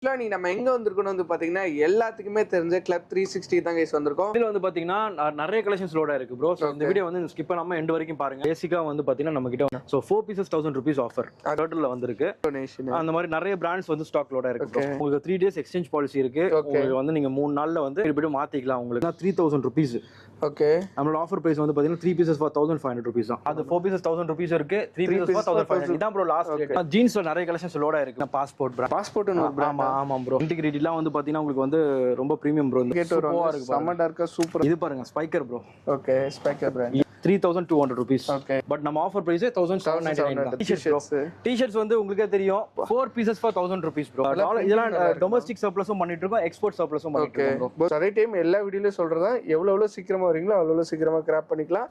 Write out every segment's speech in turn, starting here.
நீ நம்ம எங்க வந்திருக்கோம்னு வந்து பாத்தீங்கன்னா எல்லாத்துக்குமே தெரிஞ்ச கிளப் 360 தான் கைஸ் வந்திருக்கோம். இதுல வந்து பாத்தீங்கன்னா நிறைய கலெக்ஷன்ஸ் லோடா இருக்கு ப்ரோ. சோ இந்த வீடியோ வந்து ஸ்கிப் பண்ணாம எண்ட் வரைக்கும் பாருங்க. பேசிக்கா வந்து பாத்தீங்கன்னா நம்ம கிட்ட சோ 4 பீசஸ் 1000 ரூபீஸ் ஆஃபர் டோட்டல்ல வந்திருக்கு. அந்த மாதிரி நிறைய பிராண்ட்ஸ் வந்து ஸ்டாக் லோடா இருக்கு. உங்களுக்கு 3 டேஸ் எக்ஸ்சேஞ்ச் பாலிசி இருக்கு. உங்களுக்கு வந்து நீங்க 3 நாள்ல வந்து திருப்பி மாத்திக்கலாம். உங்களுக்கு 3000 ரூபீஸ். ஓகே, நம்மளோட ஆஃபர் பிரைஸ் வந்து பாத்தீங்கன்னா 3 பீசஸ் ஃபார் 1500 ரூபீஸ் தான். அது 4 பீசஸ் 1000 ரூபீஸ் இருக்கு. 3 பீசஸ் ஃபார் 1500. இதான் ப்ரோ லாஸ்ட் ரேட். ஜீன்ஸ்ல நிறைய கலெக்ஷன்ஸ் லோடா இருக்கு. பாஸ்போர்ட்னு ஒரு பிராண்ட். ஆமா ப்ரோ. இன்டிகிரிட்டிலாம் வந்து பாத்தீங்கன்னா உங்களுக்கு வந்து ரொம்ப பிரீமியம் ப்ரோ. சூப்பரா இருக்கு. செம்ம டார்க்கா சூப்பர். இது பாருங்க Spykar bro. Okay, Spykar brand 3200 rupees. Okay, but நம்ம ஆஃபர் பிரைஸ் 1799. டி-ஷர்ட்ஸ் வந்து உங்களுக்கே தெரியும் 4 பீசஸ் ஃபார் 1000 ரூபீஸ் ப்ரோ. இதெல்லாம் டொமஸ்டிக் சர்ப்ளஸும் பண்ணிட்டு இருக்கோம், எக்ஸ்போர்ட் சர்ப்ளஸும் பண்ணிட்டு இருக்கோம் ப்ரோ. நிறைய டைம் எல்லா வீடியோலயும் சொல்றதா எவ்வளவு சீக்கிரமா வரீங்களோ அவ்வளவு சீக்கிரமா கிராப் பண்ணிக்கலாம்.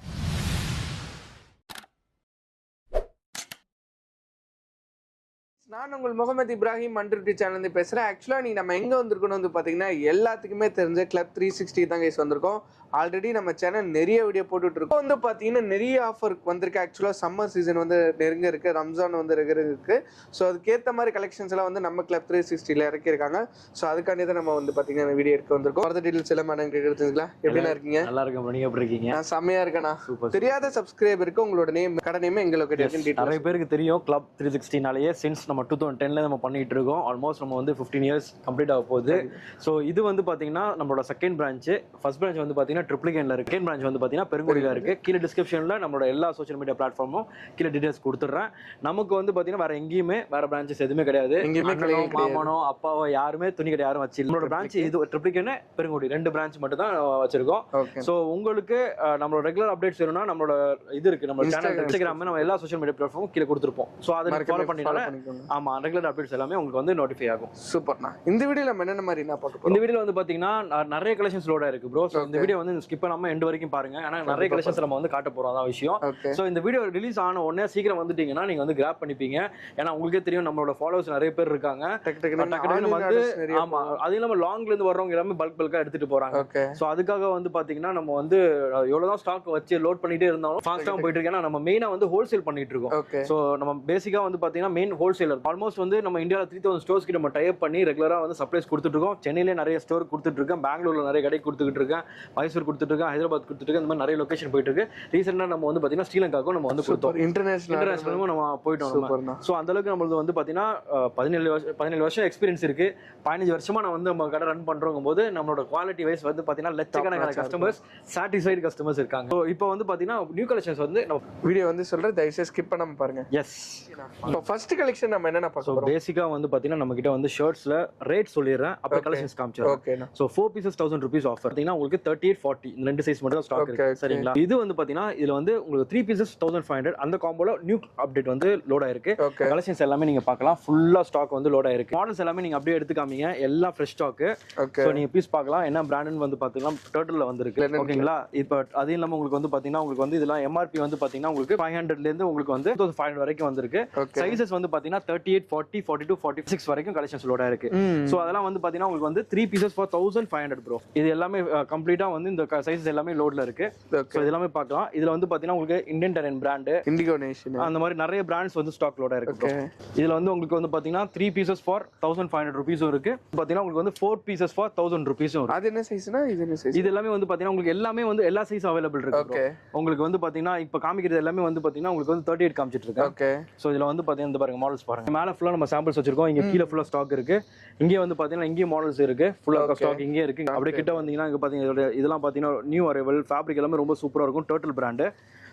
நான் உங்கள் முகமது இப்ராஹிம் மண்ட்ரிட்டி சேனல் பேசுறேன். ஆக்சுவலா நீ நம்ம எங்க வந்திருக்கோம்னு வந்து பாத்தீங்கன்னா எல்லாத்துக்குமே தெரிஞ்ச கிளப் 360 தான் கைஸ் வந்திருக்கோம். ஆல்ரெடி நம்ம சேனல் நிறைய வீடியோ போட்டுட்டு இருக்கோம். வந்து பாத்தீங்கன்னா நிறைய ஆஃபர் வந்திருக்கு. ஆக்சுவலா சம்மர் சீசன் வந்து நெருங்க இருக்கு, ரம்ஜான் வந்து இருக்கு. ஸோ அதுக்கேற்ற மாதிரி கலெக்ஷன்ஸ் எல்லாம் வந்து நம்ம கிளப் 360ல இறக்கிருக்காங்க. ஸோ அதுக்காண்டி தான் நம்ம வந்து பாத்தீங்கன்னா வீடியோ எடுக்க வந்திருக்கோம். ஃபர்தர் டீடைல்ஸ் எல்லாம் மேடம் கேட்குறதுங்களா? எப்படின்னா இருக்கீங்க? நல்லா இருக்கேன். நீங்க எப்படி இருக்கீங்க? நான் செம்மையா இருக்கேனா. தெரியாத சப்ஸ்கிரைபருக்கு உங்களோட நேம், கடை நேம், எங்க லொகேஷன் நிறைய பேருக்கு தெரியும். கிளப் 360நாலேயே சின்ஸ் நம்ம 2010ல நம்ம பண்ணிட்டு இருக்கோம். ஆல்மோஸ்ட் நம்ம வந்து 15 இயர்ஸ் கம்ப்ளீட் ஆக போகுது. ஸோ இது வந்து பாத்தீங்கன்னா நம்மளோட செகண்ட் பிரான்ச். ஃபர்ஸ்ட் பிரான்ச் வந்து பாத்தீங்கன்னா ட்ரிப்ளிகேன்ல இருக்கு. செகண்ட் பிரான்ச் வந்து பாத்தீங்கன்னா பெருங்குடியில இருக்கு. கீழே டிஸ்கிரிப்ஷன்ல நம்மளோட எல்லா சோஷியல் மீடியா பிளாட்ஃபார்மும் கீழே டீடைல்ஸ் கொடுத்துட்றேன். நமக்கு வந்து பாத்தீங்கன்னா வேற எங்கேயுமே வேற பிரான்ச்சஸ் எதுவுமே கிடையாது. மாமனோ அப்பாவோ யாருமே துணி கடை யாரும் வச்சு நம்மளோட பிரான்ச் இது ட்ரிப்ளிகேன் பெருங்குடி 2 பிரான்ச் மட்டும் தான் வச்சிருக்கோம். ஸோ உங்களுக்கு நம்மளோட ரெகுலர் அப்டேட்ஸ் வேணும்னா நம்மளோட இது இருக்கு, நம்ம சேனல் இன்ஸ்டாகிராம், நம்ம எல்லா சோஷியல் மீடியா பிளாட்ஃபார்மும் கீழே கொடுத்துருப்போம். ஸோ அதை ஃபாலோ பண்ணினால ஆமா ரெகுலர் அப்டேட்ஸ் எல்லாமே உங்களுக்கு வந்து நோட்டிஃபை ஆகும். சூப்பர்ண்ணா. இந்த வீடியோல நம்ம என்னென்ன மாதிரி நான் பார்க்க போறோம்? இந்த வீடியோல வந்து பாத்தீங்கன்னா நிறைய கலெக்ஷன்ஸ் லோடா இருக்கு ப்ரோ. சோ இந்த வீடியோ வந்து ஸ்கிப் பண்ணாம எண்ட் வரைக்கும் பாருங்க. ஏன்னா நிறைய கலெக்ஷன்ஸ் நம்ம வந்து காட்ட போறோம், அதான் விஷயம். சோ இந்த வீடியோ ரிலீஸ் ஆன உடனே சீக்கிரம் வந்துட்டீங்கன்னா நீங்க வந்து கிராப் பண்ணிப்பீங்க. ஏன்னா உங்களுக்கே தெரியும் நம்மளோட ஃபாலோவர்ஸ் நிறைய பேர் இருக்காங்க. வந்து ஆமா, அது இல்லாம லாங்ல இருந்து வர்றவங்க எல்லாமே பல்கா எடுத்துட்டு போறாங்க. சோ அதுக்காக வந்து பாத்தீங்கன்னா நம்ம வந்து எவ்வளவுதான் ஸ்டாக் வச்சு லோட் பண்ணிட்டே இருந்தாலும் ஃபாஸ்டா போயிட்டு இருக்கு. ஏன்னா நம்ம மெயினா வந்து ஹோல்சேல் பண்ணிட்டு இருக்கோம். சோ நம்ம பேசிக்கா வந்து பாத்தீங்கன்னா மெயின் ஹோல்சேலர். ஆல்மோஸ்ட் வந்து நம்ம இந்தியால 3000 ஸ்டோர்ஸ் கிட்ட நம்ம டைப் பண்ணி ரெகுலரா வந்து சப்ளைஸ் கொடுத்துட்டு இருக்கோம். சென்னையில நிறைய ஸ்டோர் கொடுத்துட்டு இருக்கேன், பெங்களூர்ல நிறைய கடை கொடுத்துட்டு இருக்கேன், மைசூர் கொடுத்துட்டு இருக்கேன், ஹைதராபாத் கொடுத்துட்டு இருக்கேன். இந்த மாதிரி நிறைய லொகேஷன் போயிட்டு இருக்கு. ரீசெண்டா நம்ம வந்து பாத்தீங்கன்னா ஸ்ரீலங்காவுக்கும் நம்ம வந்து கொடுத்தோம். இன்டர்நேஷனலும் நம்ம போயிட்டோம். சோ அந்த அளவுக்கு நம்மளுக்கு வந்து பாத்தீங்கன்னா 17 வருஷம் எக்ஸ்பீரியன்ஸ் இருக்கு. 15 வருஷமா நான் வந்து நம்ம கடை ரன் பண்றோம் போது நம்மளோட குவாலிட்டி வைஸ் வந்து பாத்தீங்கன்னா லட்சக்கணக்கான கஸ்டமர்ஸ், சாட்டிஸ்ஃபைடு கஸ்டமர்ஸ் இருக்காங்க. சோ இப்போ வந்து பாத்தீங்கன்னா நியூ கலெக்ஷன்ஸ் வந்து வீடியோ வந்து சொல்றேன், தயவுசெய்து ஸ்கிப் பண்ணாம பாருங்க. எஸ், இப்போ ஃபர்ஸ்ட் கலெக்ஷன் நம்ம என்னென்ன பார்க்க போறோம்? பேசிக்கா வந்து பாத்தீங்கன்னா நம்ம கிட்ட வந்து ஷர்ட்ஸ்ல ரேட் சொல்லிடுறேன், அப்புறம் கலெக்ஷன்ஸ் காமிச்சிடுறேன். Okay. So 4 pieces 1000 rupees offer. பாத்தீங்கன்னா உங்களுக்கு 38, 40 இந்த ரெண்டு சைஸ் மட்டும் தான் ஸ்டாக் இருக்கு. சரிங்களா? இது வந்து பாத்தீங்கன்னா இதுல வந்து உங்களுக்கு 3 பீசஸ் 1500 அந்த காம்போல நியூ அப்டேட் வந்து லோட் ஆயிருக்கு. கலெக்ஷன்ஸ் எல்லாமே நீங்க பார்க்கலாம். ஃபுல்லா ஸ்டாக் வந்து லோட் ஆயிருக்கு. மாடல்ஸ் எல்லாமே நீங்க அப்படியே எடுத்து காமிங்க, எல்லாம் ஃப்ரெஷ் ஸ்டாக். சோ நீங்க பீஸ் பார்க்கலாம். என்ன பிராண்ட்னு வந்து பாத்தீங்கன்னா டோட்டல்ல வந்திருக்கு. ஓகேங்களா? இப்போ அது இல்லாம உங்களுக்கு வந்து பாத்தீங்கன்னா உங்களுக்கு வந்து இதெல்லாம் எம்ஆர்பி வந்து பாத்தீங்கன்னா உங்களுக்கு 500ல இருந்து உங்களுக்கு வந்து 2500 வரைக்கும் வந்திருக்கு. சைஸஸ் வந்து பாத்தீங்கன்னா 38, 40, 42, 46 வரைக்கும் கலெக்ஷன்ஸ் லோட் ஆயிருக்கு. சோ அதெல்லாம் வந்து பாத்தீங்கன்னா உங்களுக்கு வந்து 3 பீசஸ் ஃபார் 1500 ப்ரோ. இது எல்லாமே கம்ப்ளீட்டா வந்து இந்த சைஸஸ் எல்லாமே லோட்ல இருக்கு. சோ இது எல்லாமே பார்க்கலாம். இதுல வந்து பாத்தீங்கன்னா உங்களுக்கு Indian Darren brand, indigo nation, அந்த மாதிரி நிறைய பிராண்ட்ஸ் வந்து ஸ்டாக் லோட் ஆயிருக்கு. இதுல வந்து உங்களுக்கு வந்து பாத்தீங்கன்னா 3 பீசஸ் ஃபார் 1500 ரூபீஸும் இருக்கு. பாத்தீங்கன்னா உங்களுக்கு வந்து 4 பீசஸ் ஃபார் 1000 ரூபீஸும் இருக்கு. அது என்ன சைஸ்னா? இது என்ன சைஸ்? இது எல்லாமே வந்து பாத்தீங்கன்னா உங்களுக்கு எல்லாமே வந்து எல்லா சைஸ் அவைலபிள் இருக்கு. உங்களுக்கு வந்து பாத்தீங்கன்னா இப்ப காமிக்கிறது எல்லாமே வந்து பாத்தீங்கன்னா உங்களுக்கு வந்து 38 காமிச்சிட்டு இருக்கு. ஓகே. சோ இதுல வந்து பாத்தீங்கன்னா இந்த பாருங்க மாடல்ஸ் பாருங்க. மேல ஃபுல்லா நம்ம சாம்பிள்ஸ் வச்சிருக்கோம். இங்க கீழ ஃபுல்லா ஸ்டாக் இருக்கு. இங்க வந்து பாத்தீங்கன்னா இங்க மாடல்ஸ் இருக்கு. ஃபுல்லா ஸ்டாக் இங்க இருக்கு. அப்படியே கிட்ட வந்தீங்கன்னா இங்க பாத்தீங்கன்னா இதெல்லாம் பாத்தீங்கன்னா நியூ அரைவல் ஃபேப்ரிக் எல்லாமே ரொம்ப சூப்பரா இருக்கும். Total brand.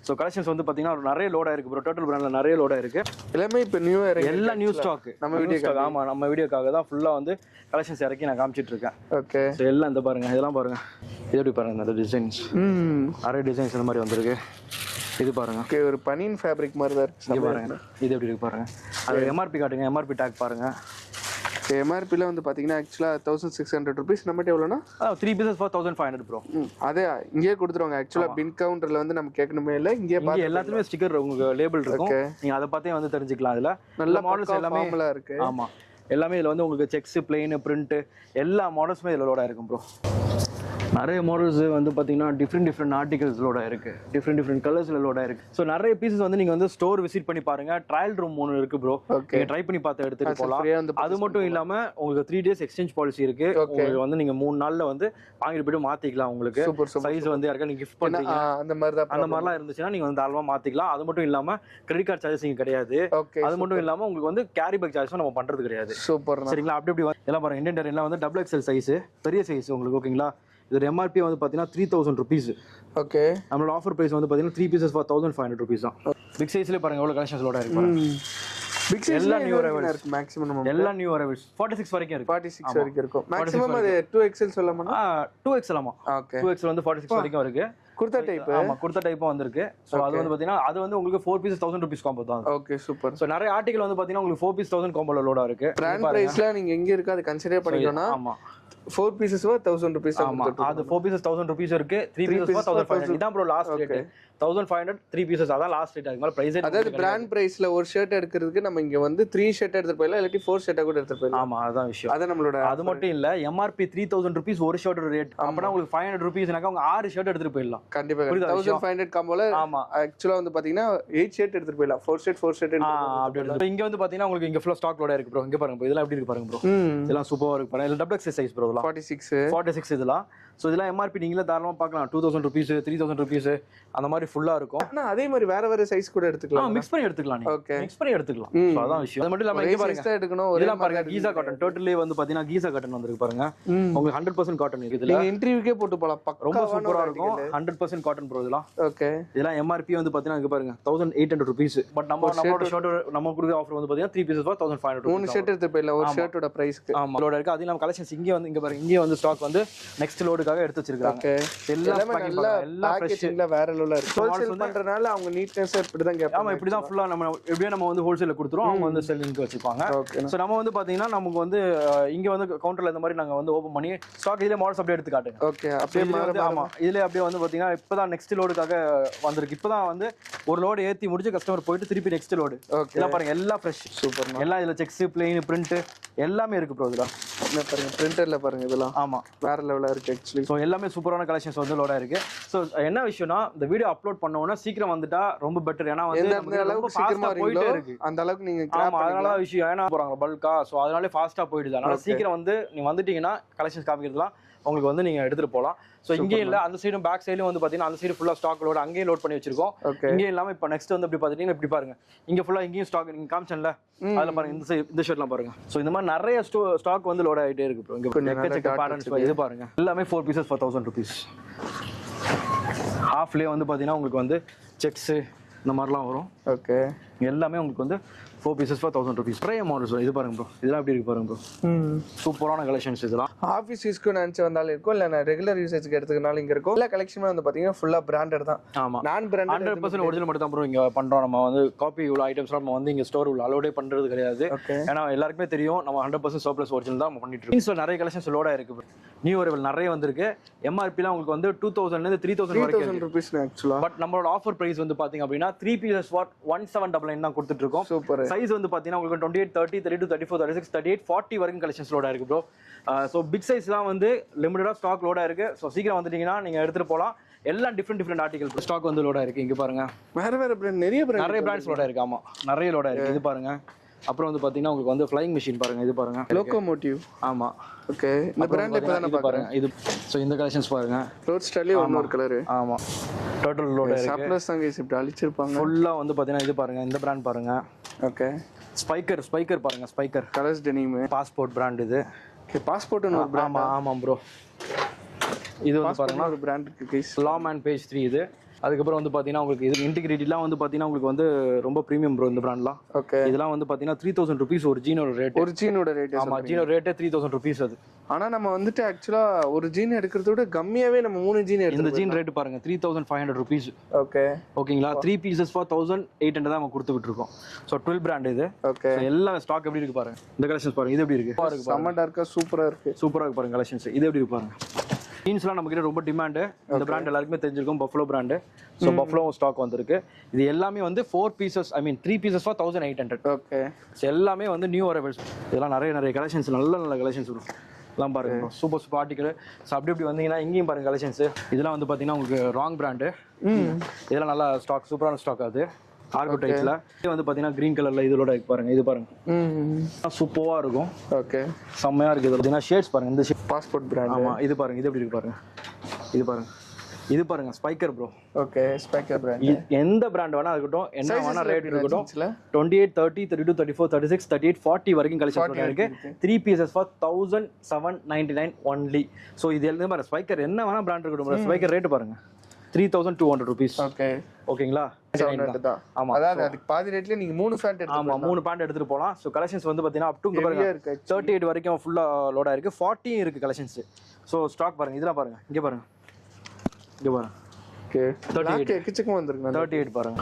சோ கலெக்ஷன்ஸ் வந்து பாத்தீங்கன்னா நிறைய லோட் ஆயிருக்கு ப்ரோ. டோட்டல் பிராண்ட்ல நிறைய லோட் ஆயிருக்கு. எல்லாமே இப்ப நியூ எல்லாம் நியூ ஸ்டாக் நம்ம வீடியோக்காக. ஆமா, நம்ம வீடியோக்காக தான் ஃபுல்லா வந்து கலெக்ஷன்ஸ் இறக்கி நான் காமிச்சிட்டு இருக்கேன். ஓகே. சோ எல்லாம் இந்த பாருங்க, இதெல்லாம் பாருங்க. இது எப்படி பாருங்க, இந்த டிசைன்ஸ் நிறைய டிசைன்ஸ் இந்த மாதிரி வந்திருக்கு. இது பாருங்க. ஓகே, ஒரு பனின் ஃபேப்ரிக் மாதிரி தான் இருக்கு. பாருங்க இது எப்படி இருக்கு பாருங்க. அது எம்ஆர்பி காட்டுங்க, எம்ஆர்பி டேக் பாருங்க. எம்ஆர்பியில் வந்து பார்த்தீங்கன்னா ஆக்சுவலாக 1600 ரூபீஸ். நம்மகிட்ட எவ்வளோனா 3 பீசஸ் ஃபார் 1500 ப்ரோ. அதே இங்கேயே கொடுத்துருவாங்க. ஆக்சுவலாக பின் கவுண்டரில் வந்து நம்ம கேட்கணுமே இல்லை, இங்கே எல்லாத்துலேயுமே ஸ்டிக்கர் உங்களுக்கு லேபிள் இருக்கும். நீங்கள் அதை பார்த்தே வந்து தெரிஞ்சுக்கலாம். அதில் நல்ல மாடல்ஸ் எல்லாமே இருக்கு. ஆமாம், எல்லாமே இதில் வந்து உங்களுக்கு செக்ஸ், பிளெயின், பிரிண்ட் எல்லா மாடல்ஸுமே இதில் லோடாக இருக்கும் ப்ரோ. நிறைய மாடல்ஸ் வந்து பார்த்தீங்கன்னா டிஃப்ரெண்ட் ஆர்டிகல்ஸ்லோட இருக்கு, டிஃப்ரெண்ட் கலர்ஸ்லோட இருக்கு. ஸோ நிறைய பீசஸ் வந்து நீங்க வந்து ஸ்டோர் விசிட் பண்ணி பாருங்க. ட்ரையல் ரூம் ஒன்று இருக்கு ப்ரோ, நீங்க ட்ரை பண்ணி பார்த்து எடுத்துட்டு போகலாம். அது மட்டும் இல்லாம உங்களுக்கு 3 days எக்ஸ்சேஞ்ச் பாலிசி இருக்கு. உங்களுக்கு வந்து நீங்க 3 நாள்ல வந்து வாங்கிட்டு போயிட்டு மாத்திக்கலாம். உங்களுக்கு சைஸ் வந்து யாருக்கா நீங்க கிஃப்ட் பண்றீங்க அந்த மாதிரிலாம் இருந்துச்சுன்னா நீங்க வந்து தாராளமா மாத்திக்கலாம். அது மட்டும் இல்லாம கிரெடிட் கார்டு சார்ஜஸ் இங்க கிடையாது. அது மட்டும் இல்லாம உங்களுக்கு வந்து கேரி பேக் சார்ஜஸும் நம்ம பண்றது கிடையாது. சூப்பர், சரிங்களா? அப்படி எல்லாம் பாருங்க. இந்தியன் எல்லாம் வந்து XXL சைஸ், பெரிய சைஸ் உங்களுக்கு. ஓகேங்களா? இது எம்ஆர்பி வந்து பாத்தீங்கன்னா 3000 rupees. ஓகே, நம்மளோட ஆஃபர் பிரைஸ் வந்து பாத்தீங்கன்னா 3 pieces for 1500 rupees தான். பிக் சைஸ்ல பாருங்க எவ்வளவு கலெக்ஷன்ஸ்லோட இருக்கு. பிக் சைஸ் எல்லாம் நியூ அரைவல்ஸ் இருக்கு. மேக்ஸिमम எல்லாம் நியூ அரைவல்ஸ் 46 வரைக்கும் இருக்கு. 46 வரைக்கும் இருக்கும். மேக்ஸिमम அது 2XL சொல்லலாமா? 2XL ஆமா. ஓகே, 2XL வந்து 46 வரைக்கும் இருக்கு. குர்தா டைப், ஆமா குர்தா டைப்பும் வந்திருக்கு. சோ அது வந்து பாத்தீங்கன்னா அது வந்து உங்களுக்கு 4 pieces 1000 rupees காம்போ தான். Okay, super. சோ நிறைய ஆர்டிகல் வந்து பாத்தீங்கன்னா உங்களுக்கு 4 pieces 1000 காம்போல லோடா இருக்கு. பிராண்ட் பிரைஸ்ல நீங்க எங்க இருக்கு அது கன்சிடர் பண்ணிக்கணும். ஆமா, 4 pieces 1000 rupees. ஆமா, அது 4 pieces 1000 rupees இருக்கு. 3 pieces 1500. இதான் ப்ரோ லாஸ்ட் ரேட். 1500 3 pieces அதான் லாஸ்ட் ரேட். அதுக்கு மேல பிரைஸ் அதாவது பிராண்ட் பிரைஸ்ல ஒரு ஷர்ட் எடுக்கிறதுக்கு நம்ம இங்க வந்து 3 ஷர்ட் எடுத்து போயிடலாம், இல்ல 4 ஷர்ட் கூட எடுத்து போயிடலாம். ஆமா, அதான் விஷயம். அது நம்மளோட அது மட்டும் இல்ல, எம்ஆர்பி 3000 rupees ஒரு ஷர்ட் ரேட். அப்பனா உங்களுக்கு 500 rupeesனாக்க உங்க 6 ஷர்ட் எடுத்துட்டு போயிடலாம். கண்டிப்பா 1500 காம்போல. ஆமா, एक्चुअली வந்து பாத்தீங்கன்னா 8 ஷர்ட் எடுத்துட்டு போயிடலாம். 4 ஷர்ட் அப்படி எடுத்து இங்க வந்து பாத்தீங்கன்னா உங்களுக்கு இங்க ஃபுல்லா ஸ்டாக் லோட இருக்கு ப்ரோ. இங்க பாருங்க ப்ரோ, இதெல்லாம் எப்படி இருக்கு பாருங்க ப்ரோ. இதெல்லாம் சூப்பரா இருக்கு பாருங்க. இது XXL சைஸ் ப்ரோ. 46 இதெல்லாம். சோ இதெல்லாம் எம்ஆர்பி நீங்களே தாராளமா பார்க்கலாம். 2000 rupees 3000 rupees அந்த மாதிரி ஃபுல்லா இருக்கும். ஆனா அதே மாதிரி வேற சைஸ் கூட எடுத்துக்கலாம். மிக்ஸ் பண்ணி எடுத்துக்கலாம். நீங்க மிக்ஸ் பண்ணி எடுத்துக்கலாம். சோ அதான் விஷயம். அது மட்டும் இல்லாம இங்க பாருங்க எடுக்கணும். இதெல்லாம் பாருங்க கீசா காட்டன். டோட்டலி வந்து பாத்தீங்கன்னா கீசா காட்டன் வந்திருக்கு பாருங்க. உங்களுக்கு 100% காட்டன் இருக்கு. இதுல நீங்க இன்டர்வியூக்கே போட்டு போலாம். ரொம்ப சூப்பரா இருக்கும். 100% காட்டன் ப்ரோ இதெல்லாம். ஓகே, இதெல்லாம் எம்ஆர்பி வந்து பாத்தீங்கன்னா இங்க பாருங்க 1800 rupees. பட் நம்மளோட ஷர்ட் நம்ம கொடுக்குற ஆஃபர் வந்து பாத்தீங்கன்னா 3 pieces for 1500. 3 ஷர்ட் எடுத்து போயிடலாம் ஒரு ஷர்ட்டோட பிரைஸ்க்கு. ஆமா, லோட் இருக்கு. அது நம்ம கலெக்ஷன்ஸ் இங்க பாருங்க. இங்க வந்து ஸ்டாக் வந்து நெக்ஸ்ட் லோடுக்காக எடுத்து வச்சிருக்காங்க. எல்லா பேக்கேஜிங்ல வேற லெவல்ல இருக்கு. ஹோல்சேல் பண்றனால அவங்க நீட்னஸ் இப்படி தான் கேட்பாங்க. ஆமா, இப்படி தான் ஃபுல்லா நம்ம எப்படியே நம்ம வந்து ஹோல்சேல்ல கொடுத்துறோம். அவங்க வந்து செல்லிங்க்கு வச்சிருப்பாங்க. சோ நம்ம வந்து பாத்தீங்கன்னா நமக்கு வந்து இங்க வந்து கவுண்டர்ல இந்த மாதிரி நாங்க வந்து ஓபன் பண்ணி ஸ்டாக் இதுல மாடல்ஸ் அப்படியே எடுத்து காட்டுங்க. ஓகே, அப்படியே வந்து ஆமா இதுல அப்படியே வந்து பாத்தீங்கன்னா இப்பதான் நெக்ஸ்ட் லோடுக்காக வந்திருக்கு. இப்பதான் வந்து ஒரு லோடு ஏத்தி முடிச்சு கஸ்டமர் போயிட்டு திருப்பி நெக்ஸ்ட் லோடு. இதெல்லாம் பாருங்க எல்லாம் ஃப்ரெஷ். சூப்பர். எல்லாம் இதுல செக்ஸ், பிளெயின், பிரிண்ட் எல்லாமே இருக்கு ப்ரோ. இதெல்லாம் பாருங்க, பிரிண்டர்ல பாருங்க இதெல்லாம். ஆமா, வேற லெவலா இருக்கு एक्चुअली. சோ எல்லாமே சூப்பரான கலெக்ஷன்ஸ் வந்து லோடா இருக்கு. சோ என்ன விஷயம்னா இந்த வீடியோ அப்லோட் பண்ணோம்னா சீக்கிரம் வந்துட்டா ரொம்ப பெட்டர். ஏன்னா வந்து அந்த அளவுக்கு ஃபாஸ்டா போயிட்டே இருக்கு. அந்த அளவுக்கு நீங்க ஆமா அதனால விஷயம். ஏன்னா போறாங்க பல்கா. சோ அதனால ஃபாஸ்டா போயிடுது. அதனால சீக்கிரம் வந்து நீங்க வந்துட்டீங்கன்னா கலெக்ஷன்ஸ் காமிக்கிறதுலாம் உங்களுக்கு வந்து நீங்க எடுத்துட்டு போலாம். சோ இங்கே இல்ல அந்த சைடும் பேக் சைடும் வந்து பாத்தீங்கன்னா அந்த சைடு ஃபுல்லா ஸ்டாக் லோட் அங்கேயே லோட் பண்ணி வச்சிருக்கோம். இங்கே இல்லாம இப்போ நெக்ஸ்ட் வந்து இப்படி பாத்தீங்கன்னா இப்படி பாருங்க. இங்க ஃபுல்லா இங்கேயும் ஸ்டாக் நீங்க காமிச்சன்ல அதுல பாருங்க. இந்த ஷர்ட்லாம் பாருங்க. சோ இந்த மாதிரி நிறைய ஸ்டாக் வந்து லோட் ஆயிட்டே இருக்கு ப்ரோ. இங்க எக்கச்சக்க பேட்டர்ன்ஸ் இது பாருங்க. எல்லாமே 4 pieces for 1000 rupees. ஹாஃப்லயே வந்து பாத்தீங்கன்னா உங்களுக்கு வந்து செக்ஸ் இந்த மாதிரிலாம் வரும். ஓகே, எல்லாமே உங்களுக்கு வந்து 4 pieces for 1000 rupees. நிறைய மாடல்ஸ் இது பாருங்க ப்ரோ. இதெல்லாம் எப்படி இருக்கு பாருங்க ப்ரோ. சூப்பரான கலெக்ஷன்ஸ் இதெல்லாம். ஆஃபீஸ் யூஸ்க்கு நினைச்சு வந்தாலும் இருக்கும், இல்ல ரெகுலர் யூசேஜ்க்கு எடுத்துக்கனாலும் இங்க இருக்கும். எல்லா கலெக்ஷனுமே வந்து பாத்தீங்கன்னா ஃபுல்லா பிராண்டட் தான். ஆமா, நான் பிராண்டட் 100% ஒரிஜினல் மட்டும் தான் ப்ரோ இங்க பண்றோம். நம்ம வந்து காப்பி உள்ள ஐட்டம்ஸ் நம்ம வந்து இங்க ஸ்டோர் உள்ள அலோடே பண்றது கிடையாது. ஏன்னா எல்லாருக்குமே தெரியும் நம்ம 100% சர்ப்ளஸ் ஒரிஜினல் தான் நம்ம பண்ணிட்டு இருக்கோம். சோ நிறைய கலெக்ஷன்ஸ் லோடா இருக்கு. நியூ அரைவல் நிறைய வந்திருக்கு. எம்ஆர்பிலாம் உங்களுக்கு வந்து 2000 ல இருந்து 3000 வரைக்கும் rupees ஆக்சுவலா. பட் நம்மளோட ஆஃபர் பிரைஸ் வந்து பாத்தீங்க அப்படின்னா 3 pieces for 1799 தான் கொடுத்துட்டு இருக்கோம். சூப்பர். சைஸ் வந்து பாத்தீங்கன்னா உங்களுக்கு 28, 30, 32, 34, 36, 38, 40 வரைக்கும் கலெக்ஷன்ஸ் லோடா இருக்கு ப்ரோ. சோ பிக் சைஸ்லாம் வந்து லிமிட்டடா ஸ்டாக் லோடா இருக்கு. சோ சீக்கிரம் வந்துட்டீங்கன்னா நீங்க எடுத்துட்டு போலாம். எல்லாம் டிஃப்ரெண்ட் ஆர்டிகல் ஸ்டாக் வந்து லோடா இருக்கு. இங்க பாருங்க வேற பிராண்ட் நிறைய பிராண்ட்ஸ் லோடா இருக்கு. ஆமா, நிறைய லோடா இருக்கு. இது பாருங்க. அப்புறம் வந்து பாத்தீங்கன்னா உங்களுக்கு வந்து ஃப்ளைங் மெஷின் பாருங்க. இது பாருங்க, லோகோமோட்டிவ். ஆமா, ஓகே. இந்த பிராண்ட் இப்ப தான பாருங்க. இது சோ இந்த கலெக்ஷன்ஸ் பாருங்க. ரோட் ஸ்டைல்ல ஒரு கலர். ஆமா, டோட்டல் லோட் இருக்கு. சப்ளஸ் தான் கைஸ் இப்படி அழிச்சிருப்பாங்க. ஃபுல்லா வந்து பாத்தீங்கன்னா இது பாருங்க. இந்த பிராண்ட் பாருங்க. ஓகே, ஸ்பைக்கர் பாருங்க. Spykar colours denim. Passport brand இது. ஓகே, பாஸ்போர்ட்னு ஒரு பிராண்ட். ஆமா ப்ரோ. இது வந்து பாருங்க ஒரு பிராண்ட் இருக்கு கைஸ். லாமேன் பேஜ் 3 இது. அதுக்கப்புறம் வந்து பாத்தீங்கன்னா உங்களுக்கு இது இன்டிகிரிட்டிலாம் வந்து பாத்தீங்கன்னா உங்களுக்கு வந்து ரொம்ப பிரீமியம் ப்ரோ இந்த பிராண்ட்லாம். ஓகே, இதெல்லாம் வந்து பாத்தீங்கன்னா 3000 rupees ஒரு ஜீனோட ரேட். ஒரு ஜீனோட ரேட். ஆமா, ஜீனோ ரேட்டே 3000 rupees அது. ஆனா நம்ம வந்துட்டு ஆக்சுவலா ஒரு ஜீன் எடுக்கிறத விட கம்மியாவே நம்ம 3 ஜீன் எடுத்து இந்த ஜீன் ரேட் பாருங்க 3500 rupees. ஓகே, ஓகேங்களா. 3 pieces for 1800 தான் நம்ம கொடுத்துட்டு இருக்கோம். சோ 12 பிராண்ட் இது. ஓகே, எல்லா ஸ்டாக் எப்படி இருக்கு பாருங்க. இந்த கலெக்ஷன்ஸ் பாருங்க. இது எப்படி இருக்கு? செம்ம டார்க்கா சூப்பரா இருக்கு. சூப்பரா இருக்கு பாருங்க கலெக்ஷன்ஸ். இது எப்படி இருக்கு பாருங்க. ஜீன்ஸ்லாம் நம்ம கிட்ட ரொம்ப டிமாண்ட். இந்த பிராண்ட் எல்லாருக்குமே தெரிஞ்சிருக்கும், buffalo brand. So buffalo stock வந்திருக்கு. இது எல்லாமே வந்து 4 pieces, I mean 3 pieces for 1800. Okay, so எல்லாமே வந்து நியூ அரைவல்ஸ். இதெல்லாம் நிறைய கலெக்ஷன்ஸ், நல்ல கலெக்ஷன்ஸ் வரும். எல்லாம் பாருங்க சூப்பர் சூப்பர் ஆர்டிகல். ஸோ அப்படி வந்தீங்கன்னா இங்கேயும் பாருங்க கலெக்ஷன்ஸ். இதெல்லாம் வந்து பார்த்தீங்கன்னா உங்களுக்கு ராங் பிராண்டு. இதெல்லாம் நல்லா ஸ்டாக், சூப்பரான ஸ்டாக். அது ஆர்கோ டைப்ஸ்ல இது வந்து பார்த்தீங்கன்னா கிரீன் கலர்ல இதோட பாருங்க. இது பாருங்க சூப்பராக இருக்கும். ஓகே, செம்மையா இருக்கு. இது பார்த்தீங்கன்னா ஷேட்ஸ் பாருங்க. இந்த பாஸ்போர்ட் பிராண்ட். ஆமா, இது பாருங்க. இது எப்படி இருக்கு பாருங்க. இது பாருங்க, இது பாருங்க Spykar bro. Okay, Spykar brand. எந்த பிராண்ட் வேணா இருக்கட்டும், என்ன வேணா ரேட் இருக்கட்டும். 28, 30, 32, 34, 36, 38, 40 வரைக்கும் கலெக்ஷன் இருக்கு. 3 pieces for 1799 only. சோ இது எல்லாமே பாருங்க ஸ்பைக்கர் என்ன வேணா பிராண்ட் இருக்கட்டும். ஸ்பைக்கர் ரேட் பாருங்க 3200 rupees. ஓகே, ஓகேங்களா? ஆமா, அதாவது அதுக்கு பாதி ரேட்ல நீங்க 3 பேண்ட் எடுத்து. ஆமா, 3 பேண்ட் எடுத்துட்டு போலாம். சோ கலெக்ஷன்ஸ் வந்து பாத்தீங்கன்னா அப் டு 38 வரைக்கும் ஃபுல்லா லோட் ஆயிருக்கு. 40 இருக்கு கலெக்ஷன்ஸ். சோ ஸ்டாக் பாருங்க. இதெல்லாம் பாருங்க. இங்க பாருங்க. இங்க பாருங்க. ஓகே, 38 கிச்சக்கு வந்திருக்கு. 38 பாருங்க.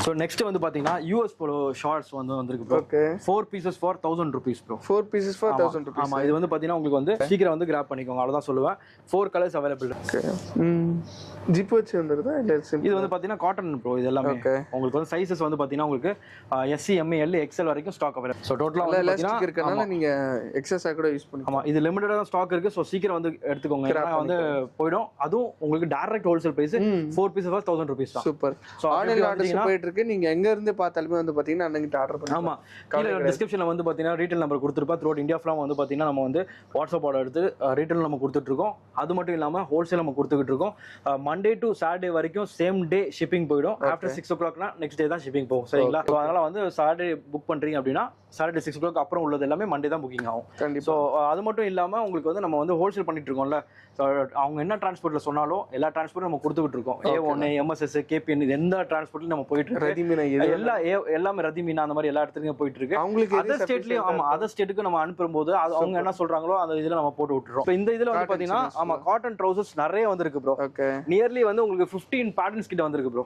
சோ நெக்ஸ்ட் வந்து பாத்தீங்கன்னா US போலோ ஷார்ட்ஸ் வந்து வந்திருக்கு bro. Okay, 4 pieces for 1000 rupees bro. 4 pieces for 1000 rupees. ஆமா, இது வந்து பாத்தீங்கன்னா உங்களுக்கு வந்து சீக்கிரம் வந்து கிராப் பண்ணிக்கோங்க. அவ்வளவுதான் சொல்லுவேன். 4 கலர்ஸ் அவைலபிள் இருக்கு. ஜிப் வச்சு வந்திருக்குதா இல்ல சிம்பிள்? இது வந்து பாத்தீங்கன்னா காட்டன் ப்ரோ. இது எல்லாமே உங்களுக்கு வந்து சைஸஸ் வந்து பாத்தீங்கன்னா உங்களுக்கு SC, M, L, XL வரைக்கும் ஸ்டாக் அவைலபிள். சோ டோட்டலா வந்து பாத்தீங்கன்னா இருக்கனால நீங்க எக்ஸஸா கூட யூஸ் பண்ணிக்கலாம். ஆமா, இது லிமிட்டடா ஸ்டாக் இருக்கு. சோ சீக்கிரம் வந்து எடுத்துக்கோங்க. ஏன்னா வந்து போய்டும். அதுவும் உங்களுக்கு direct wholesale price 4 pieces for 1000 rupees தான். சூப்பர். சோ ஆன்லைன் ஆர்டர்ஸ் போயிட்டு இருக்கு. நீங்க எங்க இருந்து பார்த்தாலுமே வந்து பாத்தீங்கன்னா அண்ணங்கிட்ட ஆர்டர் பண்ணி. ஆமா, கீழ டிஸ்கிரிப்ஷன்ல வந்து பாத்தீங்கன்னா ரீட்டைல் நம்பர் கொடுத்திருப்பா. த்ரூ இந்தியா ஃபுல்லா வந்து பாத்தீங்கன்னா நம்ம வந்து வாட்ஸ்அப் ஆர்டர் எடுத்து ரீட்டைல் நம்ம கொடுத்துட்டு இருக்கோம். அது மட்டும் இல்லாம ஹோல்சேல் நம்ம கொடுத்துட்டு இருக்கோம். மண்டே டு சாட்டர்டே வரைக்கும் சேம் டே ஷிப்பிங் போய்டும். ஆஃப்டர் 6 o'clockனா நெக்ஸ்ட் டே தான் ஷிப்பிங் போகும். சரிங்களா? சோ அதனால வந்து சாட்டர்டே புக் பண்றீங்க அப்படின்னா சாட்டர்டே 6 o'clock அப்புறம் உள்ளது எல்லாமே மண்டே தான் புக்கிங் ஆகும். ஸோ அது மட்டும் இல்லாம உங்களுக்கு வந்து நம்ம வந்து ஹோல்சேல் பண்ணிட்டு இருக்கோம்ல. அவங்க என்ன டிரான்ஸ்போர்ட்ல சொன்னாலும் எல்லா டிரான்ஸ்போர்ட்டும் நம்ம கொடுத்துட்டு இருக்கோம். A1, MSS, KPN இது எந்த டிரான்ஸ்போர்ட்லயும் நம்ம போயிட்டு இருக்கோம். எல்லாமே ரதி மீனா அந்த மாதிரி எல்லா இடத்துலயும் போயிட்டு இருக்கு. அவங்களுக்கு அதர் ஸ்டேட்லயும் ஆமா அதர் ஸ்டேட்டுக்கு நம்ம அனுப்பும்போது அவங்க என்ன சொல்றாங்களோ அந்த இதுல நம்ம போட்டு விட்டுறோம். இந்த இதுல வந்து பாத்தீங்கன்னா ஆமா காட்டன் ட்ரவுசர்ஸ் நிறைய வந்திருக்கு ப்ரோ. நியர்லி வந்து உங்களுக்கு 15 பேட்டர்ன்ஸ் கிட்ட வந்திருக்கு ப்ரோ.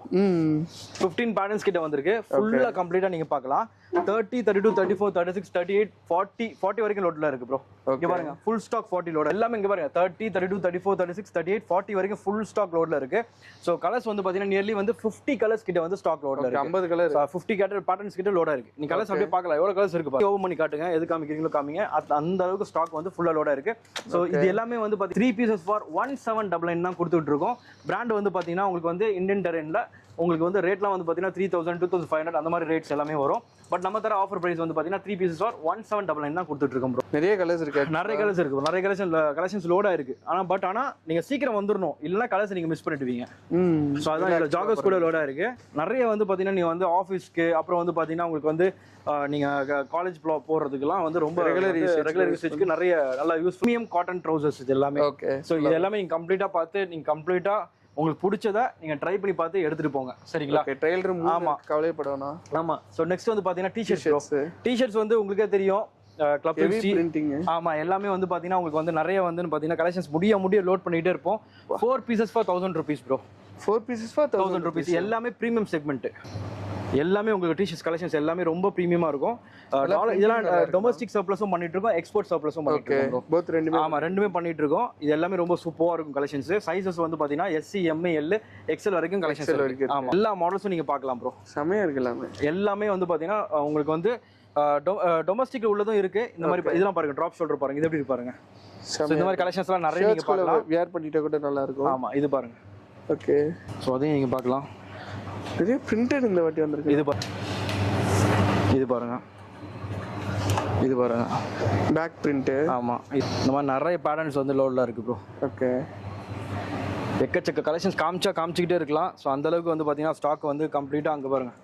15 பேட்டர்ன்ஸ் கிட்ட வந்திருக்கு. ஃபுல்லா கம்ப்ளீட்டா நீங்க பார்க்கலாம். 30, 32, 34, 36, 38, 40 வரைக்கும் லோட்ல இருக்கு ப்ரோ. இங்க பாருங்க ஃபுல் ஸ்டாக் 40 லோட் எல்லாமே இங்க பாருங்க 30, 32, 34, 36, 38, 40 வரைக்கும் ஃபுல் ஸ்டாக் லோட்ல இருக்கு. சோ கலர்ஸ் வந்து பாத்தீங்கன்னா நியர்லி வந்து 50 கலர்ஸ் கிட்ட வந்து ஸ்டாக் லோட்ல இருக்கு. 50 கலர் 50 கேட்டர் பேட்டர்ன்ஸ் கிட்ட லோடா இருக்கு. நீங்க கலர்ஸ் அப்படியே பார்க்கலாம். எவ்வளவு கலர்ஸ் இருக்கு பாருங்க. ஓபன் பண்ணி காட்டுங்க. எது காமிக்கிறீங்களோ காமிங்க. அந்த அளவுக்கு ஸ்டாக் வந்து ஃபுல்லா லோடா இருக்கு. சோ இது எல்லாமே வந்து பாத்தீங்கன்னா 3 pieces for 1799 தான் கொடுத்துட்டு இருக்கோம். பிராண்ட் வந்து பாத்தீங்கன்னா உங்களுக்கு வந்து இந்தியன் டெரென்ல உங்களுக்கு வந்து ரேட்லாம் வந்து பாத்தீங்கன்னா 3000, 2500 அந்த மாதிரி ரேட்ஸ் எல்லாமே வரும். பட் நம்ம தர ஆஃபர் பிரைஸ் வந்து பாத்தீங்கன்னா 3 pieces for 1799 தான் கொடுத்துட்டு இருக்கோம் ப்ரோ. நிறைய கலர்ஸ் இருக்கு. நிறைய கலர்ஸ் இருக்கு. நிறைய கலெக்ஷன்ஸ் லோடா இருக்கு. ஆனா நீங்க சீக்கிரம் வந்துடணும். இல்லனா கலர்ஸ் நீங்க மிஸ் பண்ணிடுவீங்க. சோ அதான் இந்த ஜாகர்ஸ் கூட லோடா இருக்கு. நிறைய வந்து பாத்தீங்கன்னா நீங்க வந்து ஆபீஸ்க்கு அப்புறம் வந்து பாத்தீங்கன்னா உங்களுக்கு வந்து நீங்க காலேஜ் போறதுக்குலாம் வந்து ரொம்ப ரெகுலர் யூசேஜ்க்கு நிறைய நல்ல யூஸ் பிரீமியம் காட்டன் ட்ரவுசர்ஸ் இது எல்லாமே. சோ இது எல்லாமே நீங்க கம்ப்ளீட்டா பார்த்து நீங்க கம்ப்ளீட்டா உங்களுக்கு பிடிச்சத நீங்க ட்ரை பண்ணி பார்த்து எடுத்துட்டு போங்க. சரிங்களா? Trial room. ஆமா, கவலைப்படணும். ஆமா. சோ நெக்ஸ்ட் வந்து பாத்தீங்கன்னா டி-ஷர்ட்ஸ் வந்து உங்களுக்கே தெரியும். Club printing. ஆமா, எல்லாமே வந்து பாத்தீங்கன்னா உங்களுக்கு வந்து நிறைய வந்து பாத்தீங்கன்னா கலெக்ஷன்ஸ் முடிய லோட் பண்ணிட்டே இருப்போம். 4 pieces for 1000 rupees bro. 4 pieces for 1000 rupees. எல்லாமே பிரீமியம் செக்மெண்ட். எல்லாமே உங்களுக்கு டி-ஷர்ட்ஸ் கலெக்ஷன்ஸ் எல்லாமே ரொம்ப பிரீமியமா இருக்கும். இதெல்லாம் டொமஸ்டிக் சர்ப்ளஸும் பண்ணிட்டு இருக்கோம், எக்ஸ்போர்ட் சர்ப்ளஸும் பண்ணிட்டு இருக்கோம். போத் ரெண்டுமே. ஆமா, ரெண்டுமே பண்ணிட்டு இருக்கோம். இது எல்லாமே ரொம்ப சூப்பரா இருக்கும் கலெக்ஷன்ஸ். சைஸஸ் வந்து பாத்தீங்கன்னா SC, M, L, XL வரைக்கும் கலெக்ஷன்ஸ் இருக்கு. ஆமா, எல்லா மாடல்ஸும் நீங்க பார்க்கலாம் ப்ரோ. செமையா இருக்கு. எல்லாமே வந்து பாத்தீங்கன்னா உங்களுக்கு வந்து டொமஸ்டிக்ல உள்ளதும் இருக்கு. இந்த மாதிரி இதெல்லாம் பாருங்க. டிராப் ஷோல்டர் பாருங்க. இது எப்படி இருக்கு பாருங்க. இந்த மாதிரி கலெக்ஷன்ஸ்லாம் நிறைய நீங்க பார்க்கலாம். வியர் பண்ணிட்டா கூட நல்லா இருக்கும். ஆமா, இது பாருங்க. ஓகே, சோ அதையும் நீங்க பார்க்கலாம். நிறைய பிரிண்டட் இந்த வாட்டி வந்திருக்கு. இது பாருங்க. இது பாருங்க பேக் பிரிண்ட். ஆமா, இந்த மாதிரி நிறைய பேட்டர்ன்ஸ் வந்து லோட்ல இருக்கு ப்ரோ. ஓகே, எக்கச்சக்க கலெக்ஷன்ஸ் காமிச்சிக்கிட்டே இருக்கலாம். ஸோ அந்த அளவுக்கு வந்து பார்த்தீங்கன்னா ஸ்டாக் வந்து கம்ப்ளீட்டாக அங்கே பாருங்க.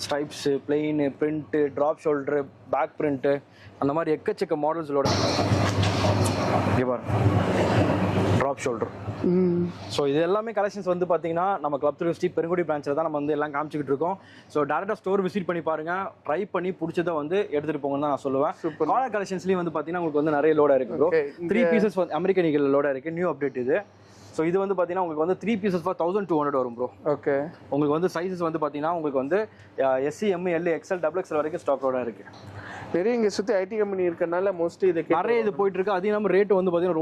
Stripes, plain, print, drop shoulder, back print அந்த மாதிரி எக்கச்சக்க மாடல்ஸோட இங்கே பாருங்க ட்ராப் ஷோல்டர். ஸோ இது எல்லாமே கலெக்ஷன்ஸ் வந்து பார்த்தீங்கன்னா நம்ம கிளப் 360 பெருங்குடி பிரான்ச்சில் தான் நம்ம வந்து எல்லாம் காமிச்சிக்கிட்டு இருக்கோம். ஸோ டேரக்டாக ஸ்டோர் விசிட் பண்ணி பாருங்க, ட்ரை பண்ணி பிடிச்சதை வந்து எடுத்துகிட்டு போங்கன்னு தான் நான் சொல்லுவேன். காலர் கலெக்ஷன்ஸ்லேயும் வந்து பார்த்தீங்கன்னா உங்களுக்கு வந்து நிறைய லோடாக இருக்குது ப்ரோ. 3 pieces வந்து அமெரிக்கன் ஈகிள் லோடாக இருக்குது. நியூ அப்டேட் இது. ஸோ இது வந்து பார்த்தீங்கன்னா உங்களுக்கு வந்து 3 pieces for 1200 வரும் ப்ரோ. ஓகே, உங்களுக்கு வந்து சைஸஸ் வந்து பார்த்தீங்கன்னா உங்களுக்கு வந்து SC, M, L, XL, XXL வரைக்கும் ஸ்டாக் லோடாக இருக்குது. நிறைய இங்கே சுற்றி ஐடி கம்பெனி இருக்கனால மோஸ்ட்லி இது நிறைய இது போயிட்டு இருக்கு. அது இல்லாமல் ரேட் வந்து பார்த்தீங்கன்னா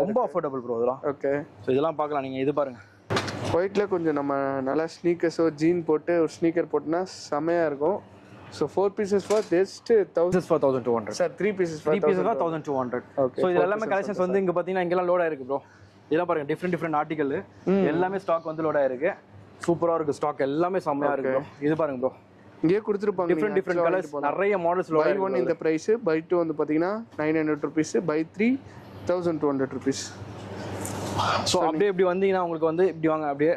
ரொம்ப அஃபோர்டபுள் ப்ரோ இதெல்லாம். ஓகே, ஸோ இதெல்லாம் பார்க்கலாம். நீங்கள் இது பாருங்க. ஒயிட்ல கொஞ்சம் நம்ம நல்லா ஸ்னீக்கர்ஸோ ஜீன் போட்டு ஒரு ஸ்னீக்கர் போட்டுனா செமையாக இருக்கும். So 4 pieces for just 1000. This is for 1200. Sir, 3 pieces for 3 pieces for 1200. Okay. So இது எல்லாமே கலெக்ஷன்ஸ் வந்து இங்க பாத்தீங்கன்னா இங்கெல்லாம் லோட் ஆயிருக்கு ப்ரோ. இதெல்லாம் பாருங்க டிஃபரெண்ட் ஆர்டிகல் எல்லாமே ஸ்டாக் வந்து லோட் ஆயிருக்கு. சூப்பரா இருக்கு ஸ்டாக் எல்லாமே செம்மையா இருக்கு ப்ரோ. இது பாருங்க ப்ரோ. இங்கே கொடுத்துருப்பாங்க டிஃபரெண்ட் கலர்ஸ் நிறைய மாடல்ஸ் லோட் ஆயிருக்கு. Buy 1 இந்த பிரைஸ், buy 2 வந்து பாத்தீங்கன்னா 900 rupees, buy 3 1200 rupees. ஸோ அப்படியே இப்படி வந்தீங்கன்னா உங்களுக்கு வந்து இப்படி வாங்க அப்படியே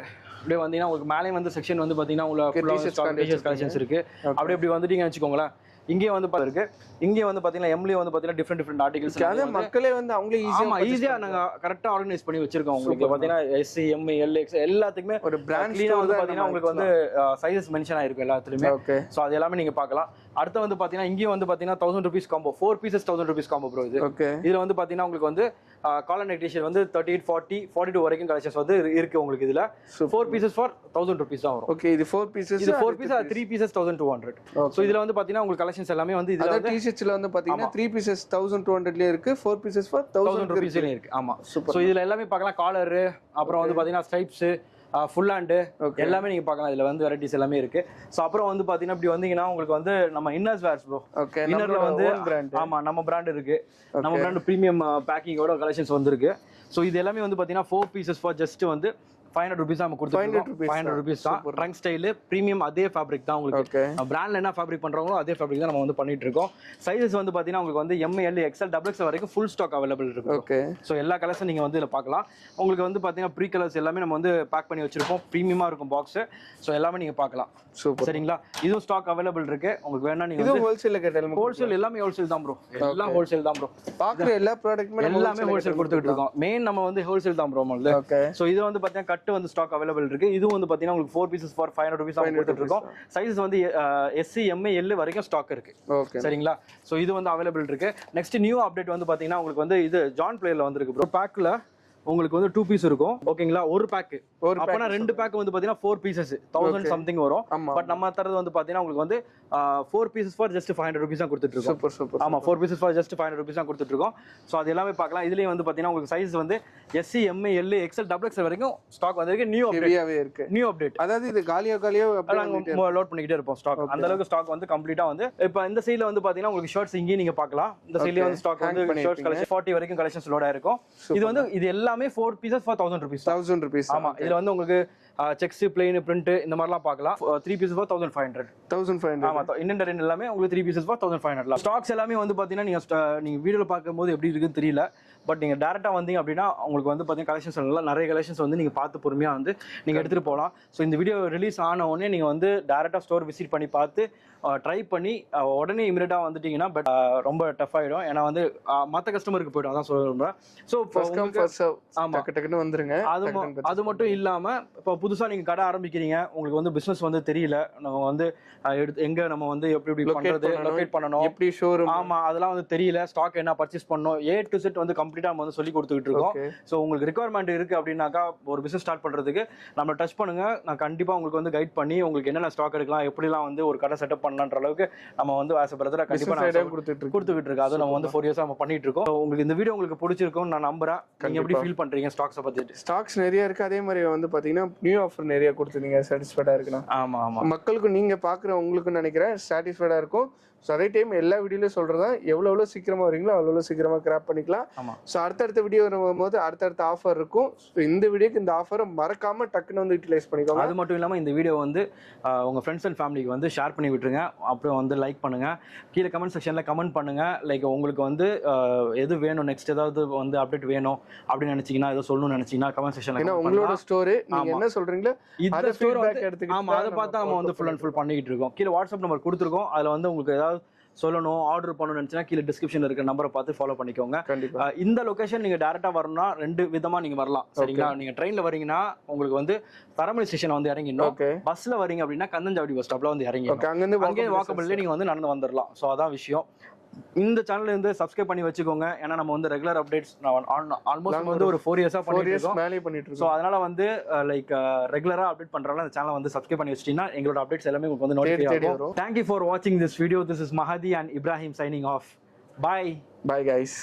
வந்தீங்கன்னா உங்களுக்கு மேலே வந்து செக்ஷன் வந்து பார்த்தீங்கன்னா உங்களுக்கு டிஷர்ட்ஸ் கலெக்ஷன்ஸ் இருக்கு. அப்படியே இப்படி வந்துட்டீங்கன்னு வச்சுக்கோங்களேன். இங்கே வந்து இருக்கு. இங்கே வந்து பார்த்தீங்கன்னா எம்லி வந்து பார்த்தீங்கன்னா டிஃப்ரெண்ட் ஆர்டிகல்ஸ். அதே மக்களே வந்து அவங்களே ஈஸியாக நாங்கள் கரெக்டாக ஆர்கனைஸ் பண்ணி வச்சிருக்கோம். உங்களுக்கு பார்த்தீங்கன்னா எஸ்சி எம்இ எல்எக்ஸ் எல்லாத்துக்குமே ஒரு பிராண்ட் வந்து பார்த்தீங்கன்னா உங்களுக்கு வந்து சைஸஸ் மென்ஷன் ஆயிருக்கும் எல்லாத்துலையுமே. ஸோ அது எல்லாமே நீங்கள் பார்க்கலாம். அடுத்து வந்து பார்த்தீங்கன்னா இங்கேயும் வந்து பார்த்தீங்கன்னா 1000 rupees combo 4 pieces 1000 rupees combo bro. இது இதில் வந்து பார்த்தீங்கன்னா உங்களுக்கு வந்து காலர் நெக் டிஷர்ட் வந்து 38 40 42 வரைக்கும் கலெக்ஷன்ஸ் வந்து இருக்கு உங்களுக்கு. இதுல 4 pieces for 1000 rupees தான் வரும். ஓகே, இது 4 pieces, இது 4 pieces 3 pieces 1200. சோ இதுல வந்து பாத்தீங்கன்னா உங்களுக்கு கலெக்ஷன்ஸ் எல்லாமே வந்து இதுல வந்து டி-ஷர்ட்ஸ்ல வந்து பாத்தீங்கன்னா 3 pieces 1200 ல இருக்கு, 4 pieces for 1000 rupees ல இருக்கு. ஆமா, சோ இதுல எல்லாமே பார்க்கலாம். காலர், அப்புறம் வந்து பாத்தீங்கன்னா ஸ்ட்ரைப்ஸ், ஃபுல் ஹேண்ட் எல்லாமே நீங்க பார்க்கலாம். இதுல வந்து வெரைட்டிஸ் எல்லாமே இருக்கு. சோ அப்புறம் வந்து பாத்தீங்கன்னா இப்படி வந்தீங்கன்னா உங்களுக்கு வந்து நம்ம இன்னர்ஸ் வேர்ஸ் ப்ரோ. இன்னர்ல வந்து ஆமா நம்ம பிராண்ட் இருக்கு. நம்ம பிராண்ட் பிரீமியம் பேக்கிங்கோட கலெக்ஷன்ஸ் வந்திருக்கு. சோ இது எல்லாமே வந்து பாத்தீங்கன்னா 4 pieces for just வந்து 500 rupees நம்ம கொடுத்துருக்கோம். 500 rupees தான். ட்ரங்க் ஸ்டைல் பிரீமியம் அதே ஃபேப்ரிக் தான் உங்களுக்கு. பிராண்ட்ல என்ன ஃபேப்ரிக் பண்றாங்களோ அதே ஃபேப்ரிக் தான் நம்ம வந்து பண்ணிட்டு இருக்கோம். சைஸஸ் வந்து பாத்தீங்கன்னா உங்களுக்கு வந்து M L XL double XL வரைக்கும் ஃபுல் ஸ்டாக் அவைலபிள் இருக்கு. ஓகே, சோ எல்லா கலர்ஸும் நீங்க வந்து இதுல பார்க்கலாம். உங்களுக்கு வந்து பாத்தீங்கன்னா ப்ரீ கலர்ஸ் எல்லாமே நம்ம வந்து பேக் பண்ணி வச்சிருக்கோம். பிரீமியமா இருக்கும் பாக்ஸ். சோ எல்லாமே நீங்க பார்க்கலாம். சரிங்களா, இதுவும் ஸ்டாக் அவைலபிள் இருக்கு. உங்களுக்கு வேணா நீங்க இது ஹோல்சேல்ல கேட்டாலும் ஹோல்சேல் எல்லாமே ஹோல்சேல் தான் ப்ரோ. எல்லாம் ஹோல்சேல் தான் ப்ரோ. பாக்குற எல்லா ப்ராடக்ட்மே எல்லாமே ஹோல்சேல் கொடுத்துட்டு இருக்கோம். மெயின் நம்ம வந்து ஹோல்சேல் தான் ப்ரோ நம்மளது. சோ இது வந்து பாத்தீங்கன்னா கட் வந்து ஸ்டாக் அவைலபிள் இருக்கு. இது வந்து பாத்தீங்கன்னா உங்களுக்கு 4 pieces for 500 rupees கொடுத்துட்டு இருக்கோம். சைஸஸ் வந்து எஸ்சி எம்ஏ எல் வரைக்கும் ஸ்டாக் இருக்கு. சரிங்களா, சோ இது வந்து அவைலபிள் இருக்கு. நெக்ஸ்ட் நியூ அப்டேட் வந்து பாத்தீங்கன்னா உங்களுக்கு வந்து இது ஜான் பிளேயர்ல வந்திருக்கு ப்ரோ. பேக்ல உங்களுக்கு வந்து 2 பீஸ் இருக்கும். ஓகேங்களா, ஒரு பேக் அப்பனா 2 பேக் வந்து பாத்தீங்கன்னா 4 pieces 1000 something வரும். பட் நம்ம தரது வந்து பாத்தீங்கன்னா உங்களுக்கு வந்து 4 pieces for just 500 rupees தான் கொடுத்துட்டு இருக்கோம். Super super. ஆமா, 4 pieces for just 500 rupees தான் கொடுத்துட்டு இருக்கோம். சோ அது எல்லாமே பார்க்கலாம். இதுலயும் வந்து பாத்தீங்கன்னா உங்களுக்கு சைஸ் வந்து S M L XL double XL வரைக்கும் ஸ்டாக் வந்திருக்கு. நியூ அப்டேட் இருக்கு. நியூ அப்டேட் அதாவது இது காலியா நாங்க லோட் பண்ணிக்கிட்டே இருப்போம் ஸ்டாக். அந்த அளவுக்கு ஸ்டாக் வந்து கம்ப்ளீட்டா வந்து இப்போ இந்த சைடுல வந்து பாத்தீங்கன்னா உங்களுக்கு ஷர்ட்ஸ் இங்கே நீங்க பார்க்கலாம். இந்த சைடுல வந்து ஸ்டாக் வந்து ஷர்ட்ஸ் கலெக்ஷன் 40 வரைக்கும் கலெக்ஷன்ஸ் லோட் ஆயிருக்கும். இது வந்து இது எல்லாமே 4 pieces for 1000 rupees. 1000 rupees. ஆமா, இதுல வந்து உங்களுக்கு செக்ஸ் பிளெயின் பிரிண்ட் இந்த மாதிரிலாம் பார்க்கலாம். 3 pieces for 1500. 1500. ஆமா, இன்னெண்டர் எல்லாமே உங்களுக்கு 3 pieces for 1500. ஸ்டாக்ஸ் எல்லாமே வந்து பாத்தீங்கன்னா நீங்க வீடியோல பார்க்கும்போது எப்படி இருக்குன்னு தெரியல. பட் நீங்க டைரக்டா வந்தீங்க அப்படின்னா உங்களுக்கு வந்து பாத்தீங்கன்னா கலெக்ஷன்ஸ் எல்லாம் நிறைய கலெக்ஷன்ஸ் வந்து நீங்க பார்த்து பொறுமையா வந்து நீங்க எடுத்துட்டு போகலாம். ஸோ இந்த வீடியோ ரிலீஸ் ஆன உடனே நீங்க வந்து டைரக்டா ஸ்டோர் விசிட் பண்ணி பார்த்து ட்ரை பண்ணி உடனே இமிடியேட்டா வந்துட்டீங்கன்னா பட் ரொம்ப டஃப் ஆயிடும். ஏன்னா வந்து மற்ற கஸ்டமருக்கு போய்டும். அதான் சொல்றேன். ஸோ ஆமா, டக்குன்னு வந்துருங்க. அது மட்டும் இல்லாம இப்போ புதுசா நீங்க கடை ஆரம்பிக்கிறீங்க, உங்களுக்கு வந்து பிசினஸ் வந்து தெரியல, நம்ம வந்து எங்க நம்ம வந்து எப்படி பண்றது, லொகேட் பண்ணணும், எப்படி ஷோரூம், ஆமா அதெல்லாம் வந்து தெரியல, ஸ்டாக் என்ன பர்ச்சேஸ் பண்ணணும், A to Z வந்து கம்ப்ளீட்டா நம்ம வந்து சொல்லி கொடுத்துட்டு இருக்கோம். ஸோ உங்களுக்கு ரெக்குவயர்மெண்ட் இருக்கு அப்படின்னாக்கா ஒரு பிசினஸ் ஸ்டார்ட் பண்றதுக்கு நம்ம டச் பண்ணுங்க. நான் கண்டிப்பா உங்களுக்கு வந்து கைட் பண்ணி உங்களுக்கு என்னென்ன ஸ்டாக் எடுக்கலாம், எப்படிலாம் வந்து ஒரு கடை செட்டப் பண்ணலான்ற அளவுக்கு நம்ம வந்து ஆஸ் பிரதரா கண்டிப்பா கொடுத்துக்கிட்டு இருக்கோம். அது நம்ம வந்து 4 years நம்ம பண்ணிட்டு இருக்கோம். உங்களுக்கு இந்த வீடியோ உங்களுக்கு பிடிச்சிருக்கும்னு நான் நம்புறேன். நீங்க எப்படி ஃபீல் பண்றீங்க ஸ்டாக்ஸை பத்தி? ஸ்டாக்ஸ் நிறைய இருக்கு. அதே மாதிரி வந்து பாத்தீங்கன்னா நியூ ஆஃபர் நிறைய கொடுத்துருந்தீங்க. சாட்டிஸ்ஃபைடா இருக்குண்ணா. ஆமா ஆமா, மக்களுக்கு நீங்க பாக்குற உங்களுக்கு நினைக்கிறேன் சாட்டிஸ்ஃபைடா இருக்கும். ஸோ அதே டைம் எல்லா வீடியோலையும் சொல்றதா எவ்வளோ சீக்கிரமா வரீங்களோ அவ்வளோ சீக்கிரமா கிராப் பண்ணிக்கலாம். ஸோ அடுத்தடுத்த வீடியோ வரும்போது அடுத்தடுத்த ஆஃபர் இருக்கும். ஸோ இந்த வீடியோக்கு இந்த ஆஃபரை மறக்காம டக்குன்னு வந்து யூட்டிலைஸ் பண்ணிக்கோங்க. அது மட்டும் இல்லாமல் இந்த வீடியோ வந்து உங்க ஃப்ரெண்ட்ஸ் அண்ட் ஃபேமிலிக்கு வந்து ஷேர் பண்ணி விட்டுருங்க. அப்புறம் வந்து லைக் பண்ணுங்க. கீழே கமெண்ட் செக்ஷன்ல கமெண்ட் பண்ணுங்க. லைக் உங்களுக்கு வந்து எது வேணும், நெக்ஸ்ட் ஏதாவது வந்து அப்டேட் வேணும் அப்படின்னு நினைச்சீங்கன்னா, ஏதோ சொல்லணும்னு நினைச்சீங்கன்னா கமெண்ட் செக்ஷன்ல. ஏன்னா உங்களோட ஸ்டோரி நீங்க என்ன சொல்றீங்களோ இந்த ஃபீட்பேக் எடுத்துக்கிட்டு ஆமா அதை பார்த்தா நம்ம வந்து ஃபுல் அண்ட் ஃபுல் பண்ணிக்கிட்டு இருக்கோம். கீழே வாட்ஸ்அப் நம்பர் கொடுத்துருக்கோம். அதில் வந்து உங்களுக்கு ஏதாவது சொல்லணும், ஆர்டர் பண்ணணும்னு நினைச்சா கீழே டிஸ்கிரிப்ஷன்ல இருக்க நம்பரை பார்த்து ஃபாலோ பண்ணிக்கோங்க. இந்த லொகேஷன் நீங்க டைரக்டா வரணும்னா 2 விதமா நீங்க வரலாம். சரிங்களா, நீங்க ட்ரெயின்ல வரீங்கன்னா உங்களுக்கு வந்து தரமணி ஸ்டேஷன் வந்து இறங்கிடணும். பஸ்ல வரீங்க அப்படின்னா கந்தஞ்சாவடி பஸ் ஸ்டாப்ல வந்து இறங்கி அங்கே வாக்கபிள்ல நீங்க வந்து நடந்து வந்துடலாம். ஸோ அதான் விஷயம். இந்த சேனல் வந்து சப்ஸ்கிரைப் பண்ணி வச்சுக்கோங்க. ஏன்னா நம்ம வந்து ரெகுலர் அப்டேட்ஸ் ஆல்மோஸ்ட் வந்து ஒரு 4 years பண்ணிட்டு இருக்கோம். ஸோ அதனால வந்து லைக் ரெகுலரா அப்டேட் பண்றதால இந்த சேனலை வந்து சப்ஸ்கிரைப் பண்ணி வச்சிட்டீங்கன்னா எங்களோட அப்டேட்ஸ் எல்லாமே உங்களுக்கு வந்து நோட்டிஃபை ஆகும். Thank you for watching this video. This is Mahadi and Ibrahim signing off. Bye. Bye guys.